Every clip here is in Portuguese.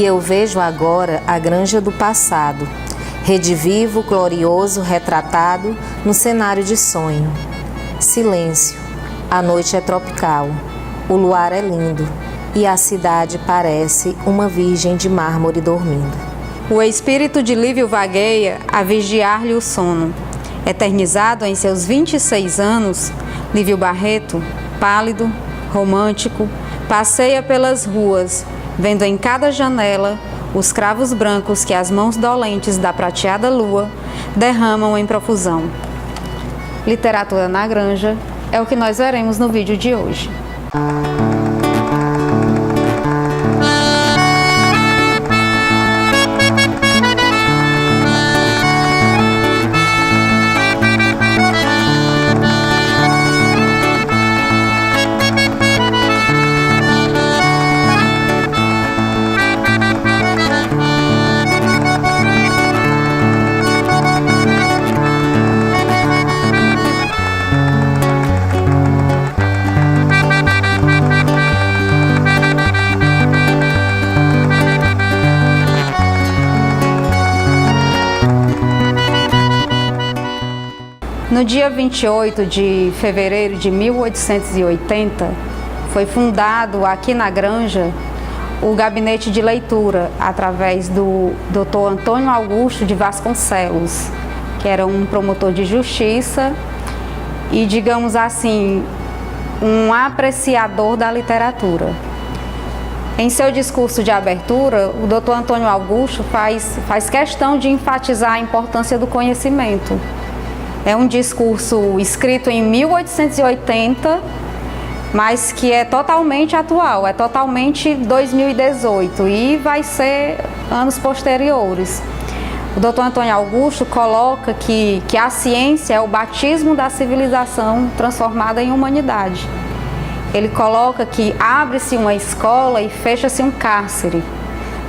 E eu vejo agora a granja do passado, redivivo, glorioso, retratado no cenário de sonho. Silêncio, a noite é tropical, o luar é lindo e a cidade parece uma virgem de mármore dormindo. O espírito de Lívio vagueia a vigiar-lhe o sono. Eternizado em seus 26 anos, Lívio Barreto, pálido, romântico, passeia pelas ruas, vendo em cada janela os cravos brancos que as mãos dolentes da prateada lua derramam em profusão. Literatura na Granja é o que nós veremos no vídeo de hoje. No dia 28 de fevereiro de 1880, foi fundado aqui na Granja o Gabinete de Leitura, através do Dr. Antônio Augusto de Vasconcelos, que era um promotor de justiça e, digamos assim, um apreciador da literatura. Em seu discurso de abertura, o Dr. Antônio Augusto faz questão de enfatizar a importância do conhecimento. É um discurso escrito em 1880, mas que é totalmente atual, é totalmente 2018 e vai ser anos posteriores. O Dr. Antônio Augusto coloca que a ciência é o batismo da civilização transformada em humanidade. Ele coloca que abre-se uma escola e fecha-se um cárcere.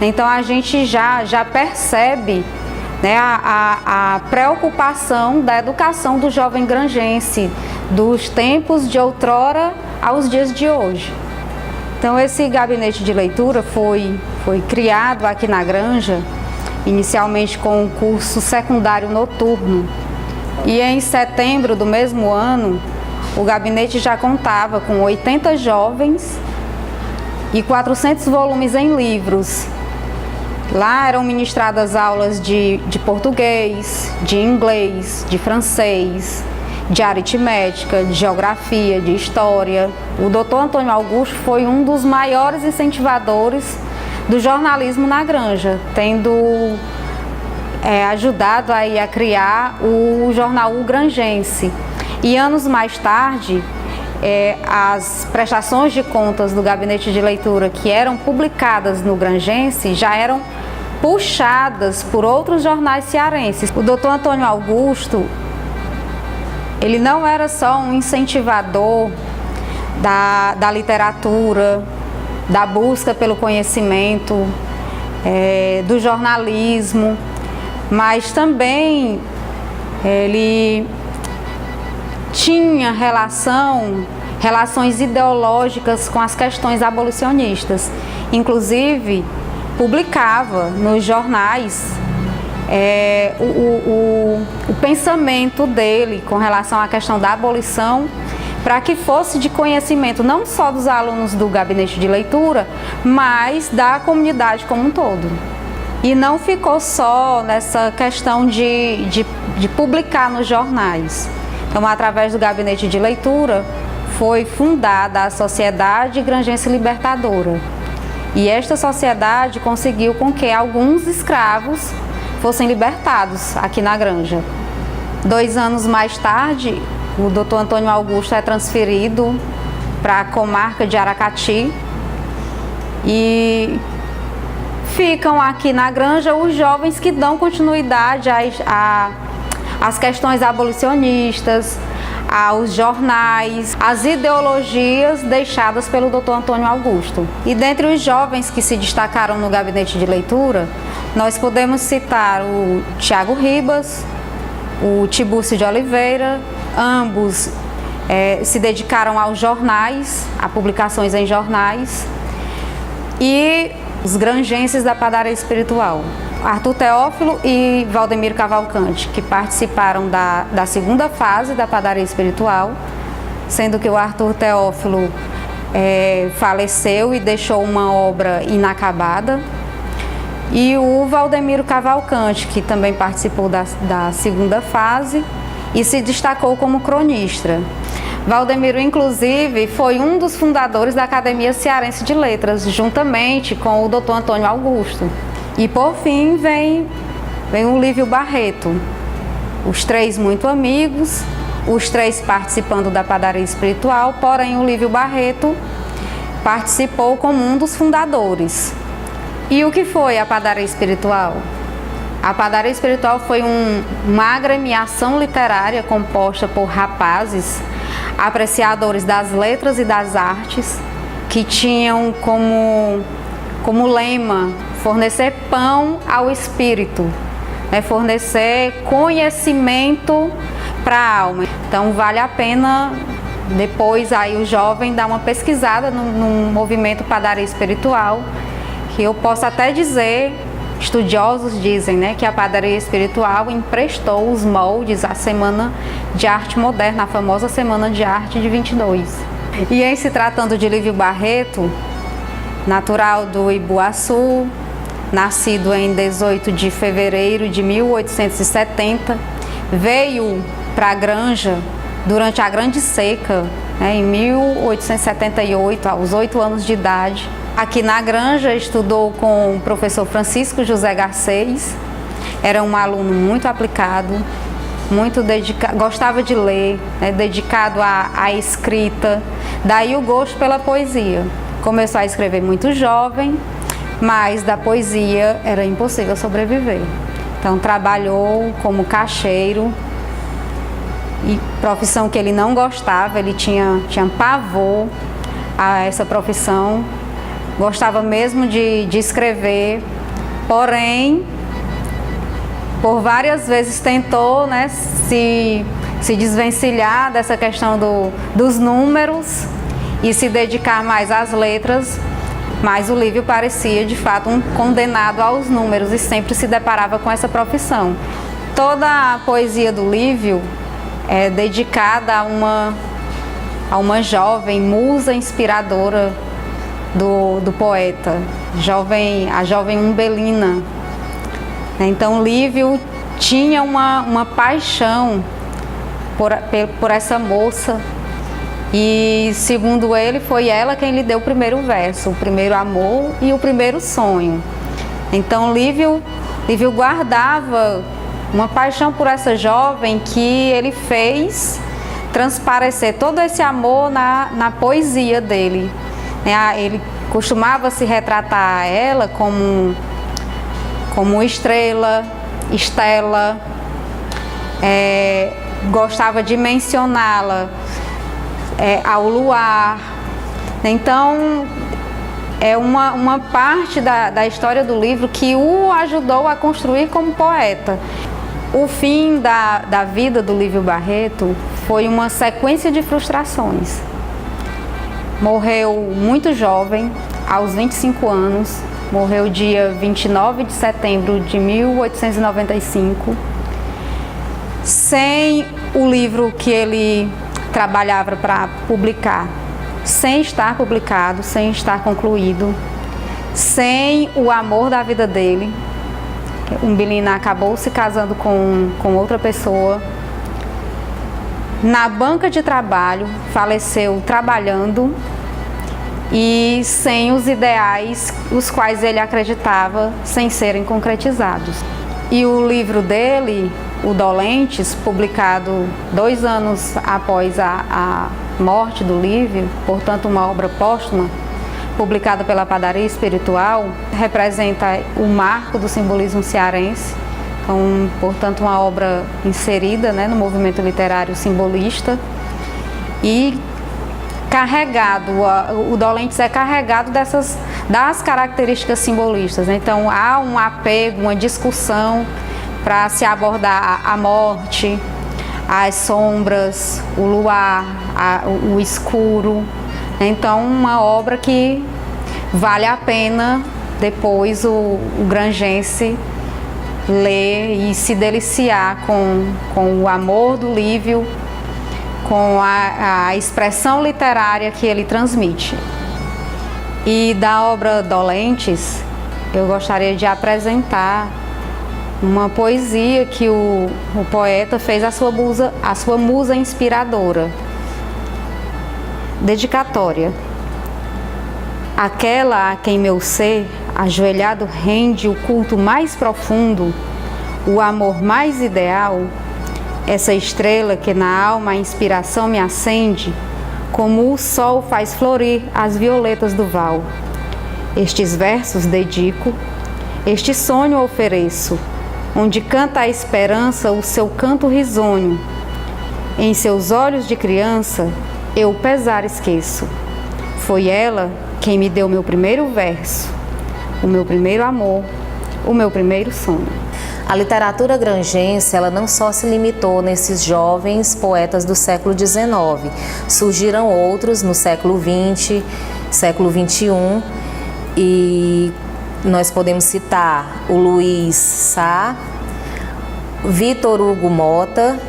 Então a gente já percebe, né, a preocupação da educação do jovem granjense, dos tempos de outrora aos dias de hoje. Então esse gabinete de leitura foi criado aqui na Granja, inicialmente com um curso secundário noturno. E em setembro do mesmo ano, o gabinete já contava com 80 jovens e 400 volumes em livros. Lá eram ministradas aulas de português, de inglês, de francês, de aritmética, de geografia, de história. O Dr. Antônio Augusto foi um dos maiores incentivadores do jornalismo na Granja, tendo ajudado aí a criar o jornal O Granjense. E anos mais tarde, as prestações de contas do gabinete de leitura que eram publicadas no Granjense já eram puxadas por outros jornais cearenses. O Dr. Antônio Augusto, ele não era só um incentivador da literatura, da busca pelo conhecimento, do jornalismo, mas também ele tinha relações ideológicas com as questões abolicionistas. Inclusive, publicava nos jornais o pensamento dele com relação à questão da abolição, para que fosse de conhecimento não só dos alunos do gabinete de leitura, mas da comunidade como um todo. E não ficou só nessa questão de publicar nos jornais. Então, através do gabinete de leitura, foi fundada a Sociedade Granjense Libertadora. E esta sociedade conseguiu com que alguns escravos fossem libertados aqui na Granja. 2 anos mais tarde, o Dr. Antônio Augusto é transferido para a comarca de Aracati e ficam aqui na Granja os jovens que dão continuidade às questões abolicionistas, aos jornais, às ideologias deixadas pelo Dr. Antônio Augusto. E dentre os jovens que se destacaram no gabinete de leitura, nós podemos citar o Tiago Ribas, o Tibúrcio de Oliveira. Ambos se dedicaram aos jornais, a publicações em jornais. E os granjenses da padaria espiritual. Arthur Teófilo e Valdemiro Cavalcante, que participaram da segunda fase da padaria espiritual, sendo que o Arthur Teófilo faleceu e deixou uma obra inacabada, e o Valdemiro Cavalcante, que também participou da segunda fase e se destacou como cronista. Valdemiro, inclusive, foi um dos fundadores da Academia Cearense de Letras, juntamente com o Dr. Antônio Augusto. E por fim vem o Lívio Barreto, os três muito amigos, os três participando da padaria espiritual, porém o Lívio Barreto participou como um dos fundadores. E o que foi a padaria espiritual? A padaria espiritual foi uma agremiação literária composta por rapazes, apreciadores das letras e das artes, que tinham como lema fornecer pão ao espírito, fornecer conhecimento para a alma. Então vale a pena depois aí o jovem dar uma pesquisada no movimento padaria espiritual, que eu posso até dizer, estudiosos dizem, que a padaria espiritual emprestou os moldes à Semana de Arte Moderna, a famosa Semana de Arte de 22. E em se tratando de Lívio Barreto, natural do Ibuaçu, nascido em 18 de fevereiro de 1870, veio para a Granja durante a Grande Seca, em 1878, aos 8 anos de idade. Aqui na Granja estudou com o professor Francisco José Garcês, era um aluno muito aplicado, muito dedicado, gostava de ler, dedicado à escrita, daí o gosto pela poesia. Começou a escrever muito jovem, mas da poesia era impossível sobreviver. Então trabalhou como caixeiro, e profissão que ele não gostava, ele tinha pavor a essa profissão, gostava mesmo de escrever, porém, por várias vezes tentou se desvencilhar dessa questão dos números e se dedicar mais às letras, mas o Lívio parecia de fato um condenado aos números e sempre se deparava com essa profissão. Toda a poesia do Lívio é dedicada a uma jovem musa inspiradora do poeta, a jovem Umbelina. Então Lívio tinha uma paixão por essa moça, e segundo ele foi ela quem lhe deu o primeiro verso, o primeiro amor e o primeiro sonho. Então Lívio guardava uma paixão por essa jovem, que ele fez transparecer todo esse amor na poesia dele. Ele costumava se retratar a ela como estrela, estela, gostava de mencioná-la ao luar. Então é uma parte da história do livro que o ajudou a construir como poeta. O fim da vida do Lívio Barreto foi uma sequência de frustrações. Morreu muito jovem, aos 25 anos, morreu dia 29 de setembro de 1895, sem o livro que ele trabalhava para publicar, sem estar publicado, sem estar concluído, sem o amor da vida dele. Umbelina acabou se casando com outra pessoa. Na banca de trabalho, faleceu trabalhando e sem os ideais os quais ele acreditava, sem serem concretizados. E o livro dele, O Dolentes, publicado 2 anos após a morte do Lívio, portanto uma obra póstuma, publicada pela Padaria Espiritual, representa o marco do simbolismo cearense, então, portanto, uma obra inserida no movimento literário simbolista, e carregado, o Dolentes é carregado das características simbolistas. Então há um apego, uma discussão para se abordar a morte, as sombras, o luar, o escuro. Então uma obra que vale a pena depois o granjense ler e se deliciar com o amor do Lívio, com a expressão literária que ele transmite. E da obra Dolentes, eu gostaria de apresentar uma poesia que o poeta fez à sua musa inspiradora. Dedicatória. Aquela a quem meu ser, ajoelhado, rende o culto mais profundo, o amor mais ideal, essa estrela que na alma a inspiração me acende, como o sol faz florir as violetas do val. Estes versos dedico, este sonho ofereço, onde canta a esperança o seu canto risonho. Em seus olhos de criança, eu o pesar esqueço. Foi ela quem me deu meu primeiro verso, o meu primeiro amor, o meu primeiro sonho. A literatura granjense, ela não só se limitou nesses jovens poetas do século XIX. Surgiram outros no século XX, século XXI, e nós podemos citar o Luiz Sá, Vitor Hugo Mota,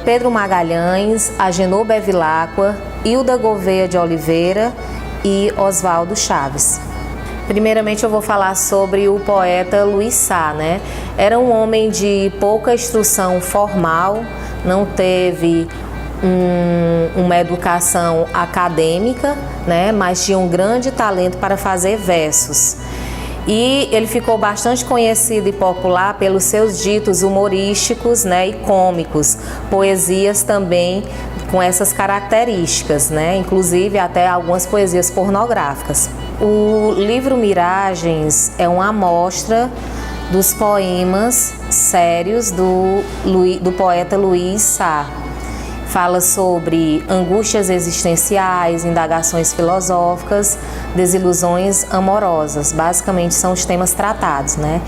Pedro Magalhães, Agenor Bevilacqua, Hilda Gouveia de Oliveira e Oswaldo Chaves. Primeiramente eu vou falar sobre o poeta Luiz Sá, né? Era um homem de pouca instrução formal, não teve uma educação acadêmica, né? Mas tinha um grande talento para fazer versos. E ele ficou bastante conhecido e popular pelos seus ditos humorísticos, né, e cômicos, poesias também com essas características, né, inclusive até algumas poesias pornográficas. O livro Miragens é uma amostra dos poemas sérios do poeta Luiz Sá. Fala sobre angústias existenciais, indagações filosóficas, desilusões amorosas. Basicamente são os temas tratados, né?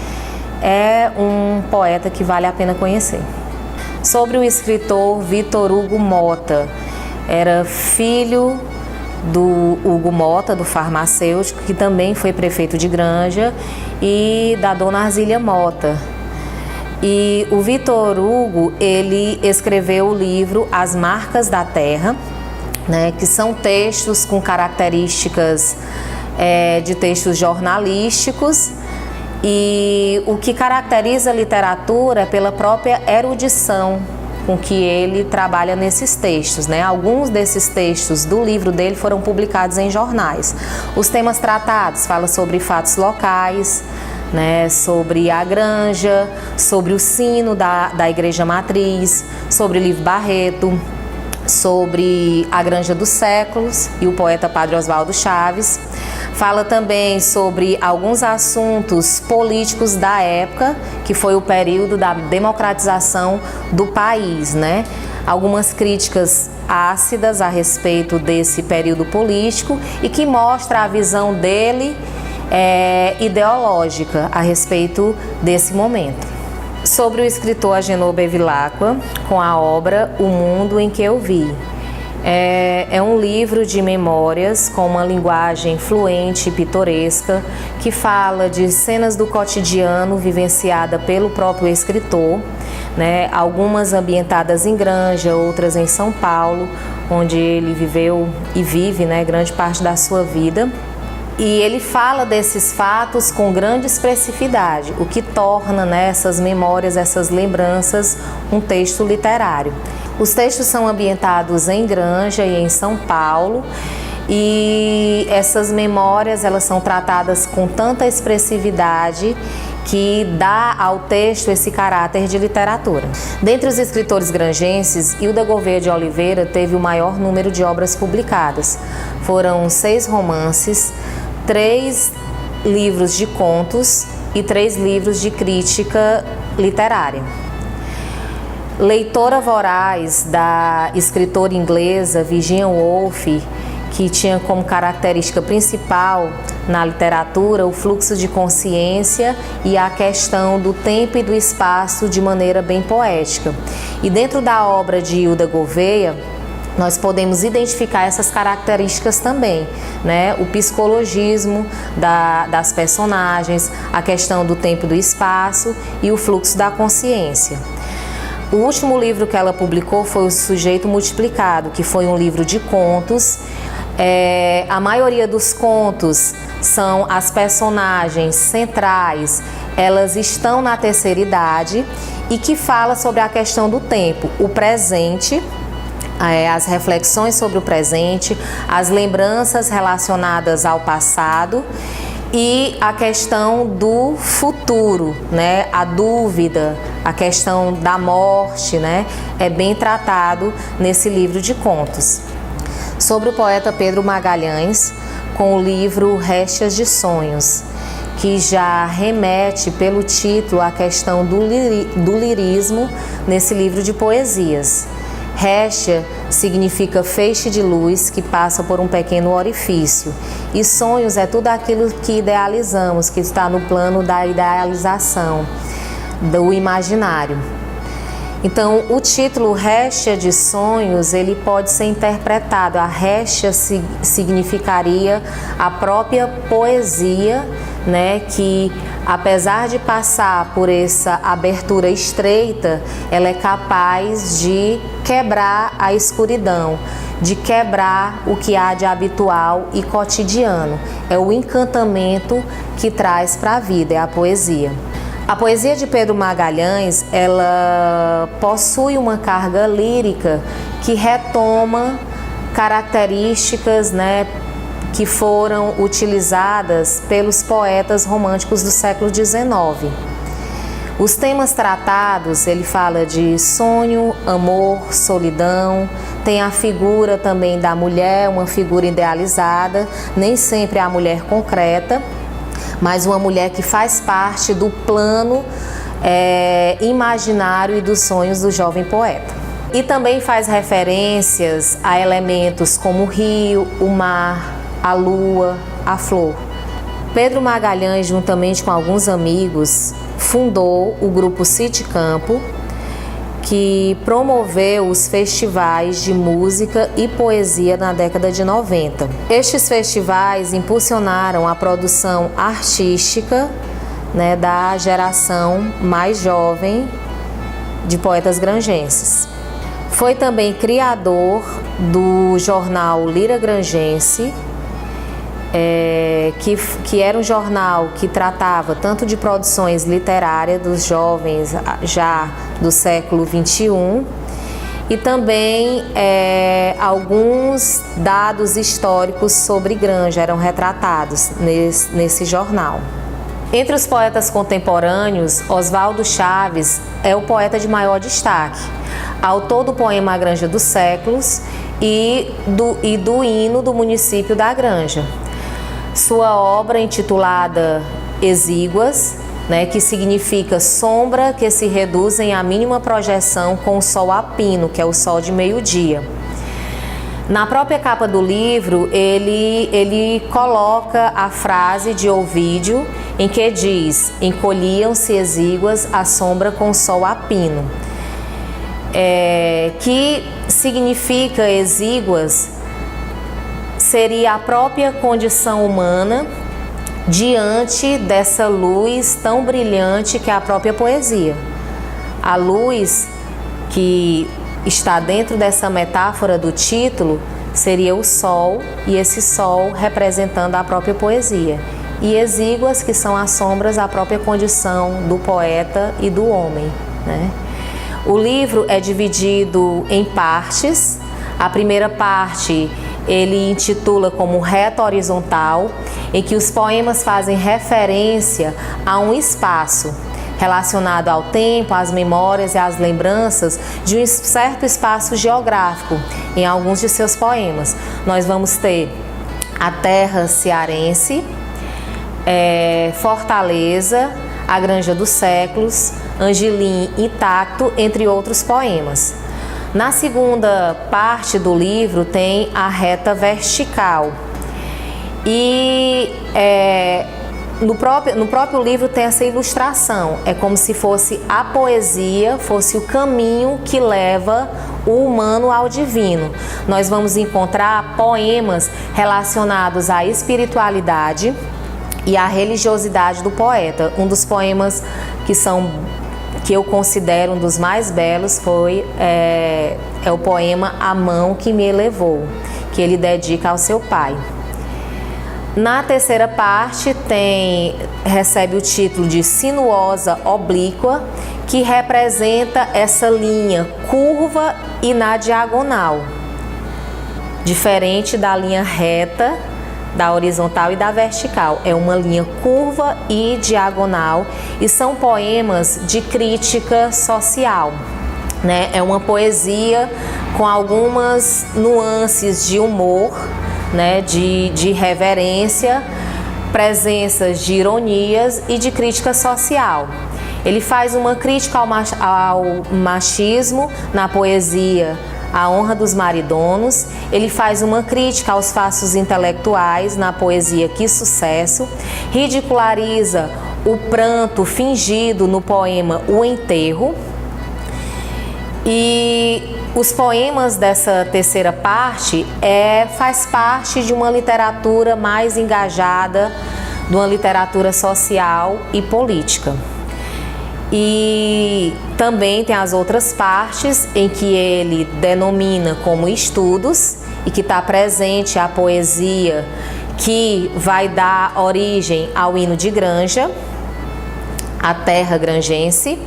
É um poeta que vale a pena conhecer. Sobre o escritor Vitor Hugo Mota, era filho do Hugo Mota, do farmacêutico, que também foi prefeito de Granja, e da dona Arzília Mota. E o Vitor Hugo, ele escreveu o livro As Marcas da Terra, né, que são textos com características de textos jornalísticos, e o que caracteriza a literatura é pela própria erudição com que ele trabalha nesses textos, né? Alguns desses textos do livro dele foram publicados em jornais. Os temas tratados falam sobre fatos locais, né, sobre a Granja, sobre o sino da Igreja Matriz, sobre Livre Barreto, sobre a Granja dos Séculos e o poeta Padre Oswaldo Chaves. Fala também sobre alguns assuntos políticos da época, que foi o período da democratização do país, né? Algumas críticas ácidas a respeito desse período político e que mostra a visão dele ideológica a respeito desse momento. Sobre o escritor Agenor Bevilacqua, com a obra O Mundo em que eu vi. É um livro de memórias com uma linguagem fluente e pitoresca que fala de cenas do cotidiano vivenciada pelo próprio escritor, né? Algumas ambientadas em Granja, outras em São Paulo, onde ele viveu e vive, né, grande parte da sua vida. E ele fala desses fatos com grande expressividade, o que torna, né, essas memórias, essas lembranças, um texto literário. Os textos são ambientados em Granja e em São Paulo, e essas memórias elas são tratadas com tanta expressividade que dá ao texto esse caráter de literatura. Dentre os escritores granjenses, Hilda Gouveia de Oliveira teve o maior número de obras publicadas. Foram 6 romances, 3 livros de contos e 3 livros de crítica literária. Leitora voraz da escritora inglesa Virginia Woolf, que tinha como característica principal na literatura o fluxo de consciência e a questão do tempo e do espaço de maneira bem poética. E dentro da obra de Hilda Gouveia, nós podemos identificar essas características também, né? O psicologismo das personagens, a questão do tempo e do espaço e o fluxo da consciência. O último livro que ela publicou foi O Sujeito Multiplicado, que foi um livro de contos. A maioria dos contos são as personagens centrais, elas estão na terceira idade e que fala sobre a questão do tempo, o presente, as reflexões sobre o presente, as lembranças relacionadas ao passado e a questão do futuro, né? A dúvida, a questão da morte, né? É bem tratado nesse livro de contos. Sobre o poeta Pedro Magalhães, com o livro Réstias de Sonhos, que já remete pelo título à questão do lirismo nesse livro de poesias. Réstia significa feixe de luz que passa por um pequeno orifício. E sonhos é tudo aquilo que idealizamos, que está no plano da idealização, do imaginário. Então, o título Réstia de Sonhos, ele pode ser interpretado. A réstia significaria a própria poesia, né, que apesar de passar por essa abertura estreita, ela é capaz de quebrar a escuridão, de quebrar o que há de habitual e cotidiano. É o encantamento que traz para a vida, é a poesia. A poesia de Pedro Magalhães, ela possui uma carga lírica que retoma características, né, que foram utilizadas pelos poetas românticos do século XIX. Os temas tratados, ele fala de sonho, amor, solidão, tem a figura também da mulher, uma figura idealizada, nem sempre é a mulher concreta, mas uma mulher que faz parte do plano imaginário e dos sonhos do jovem poeta. E também faz referências a elementos como o rio, o mar, a lua, a flor. Pedro Magalhães, juntamente com alguns amigos, fundou o grupo City Campo, que promoveu os festivais de música e poesia na década de 90. Estes festivais impulsionaram a produção artística, né, da geração mais jovem de poetas granjenses. Foi também criador do jornal Lira Granjense, que era um jornal que tratava tanto de produções literárias dos jovens já do século XXI e também alguns dados históricos sobre Granja eram retratados nesse jornal. Entre os poetas contemporâneos, Oswaldo Chaves é o poeta de maior destaque, autor do poema A Granja dos Séculos e do hino do município da Granja. Sua obra intitulada Exíguas, né, que significa sombra que se reduzem à mínima projeção com o sol a pino, que é o sol de meio-dia. Na própria capa do livro, ele coloca a frase de Ovídio, em que diz: encolhiam-se exíguas à sombra com o sol a pino, que significa exíguas, seria a própria condição humana diante dessa luz tão brilhante que é a própria poesia. A luz que está dentro dessa metáfora do título seria o sol, e esse sol representando a própria poesia. E exíguas, que são as sombras, a própria condição do poeta e do homem, né? O livro é dividido em partes. A primeira parte ele intitula como Reta Horizontal, em que os poemas fazem referência a um espaço relacionado ao tempo, às memórias e às lembranças de um certo espaço geográfico em alguns de seus poemas. Nós vamos ter a terra cearense, Fortaleza, A Granja dos Séculos, Angelim intacto, entre outros poemas. Na segunda parte do livro tem a reta vertical e no próprio livro tem essa ilustração, é como se fosse a poesia, fosse o caminho que leva o humano ao divino. Nós vamos encontrar poemas relacionados à espiritualidade e à religiosidade do poeta. Um dos poemas que eu considero um dos mais belos é o poema A Mão que Me Elevou, que ele dedica ao seu pai. Na terceira parte recebe o título de Sinuosa Oblíqua, que representa essa linha curva e na diagonal, diferente da linha reta, da horizontal e da vertical. É uma linha curva e diagonal, e são poemas de crítica social, né? É uma poesia com algumas nuances de humor, né? De reverência, presenças de ironias e de crítica social. Ele faz uma crítica ao machismo na poesia A Honra dos Maridonos. Ele faz uma crítica aos faços intelectuais na poesia Que Sucesso. Ridiculariza o pranto fingido no poema O Enterro. E os poemas dessa terceira parte faz parte de uma literatura mais engajada, de uma literatura social e política. E também tem as outras partes em que ele denomina como estudos e que está presente a poesia que vai dar origem ao hino de Granja, a terra grangense.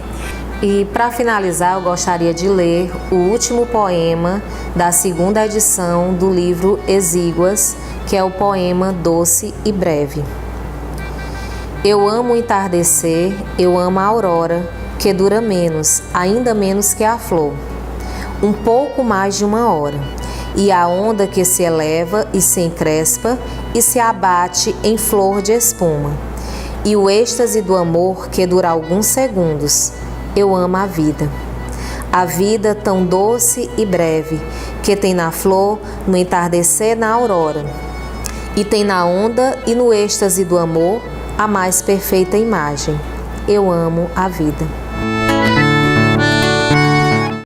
E para finalizar, eu gostaria de ler o último poema da segunda edição do livro Exíguas, que é o poema Doce e Breve. Eu amo o entardecer, eu amo a aurora, que dura menos, ainda menos que a flor, um pouco mais de uma hora, e a onda que se eleva e se encrespa e se abate em flor de espuma, e o êxtase do amor que dura alguns segundos. Eu amo a vida tão doce e breve, que tem na flor, no entardecer, na aurora, e tem na onda e no êxtase do amor a mais perfeita imagem. Eu amo a vida.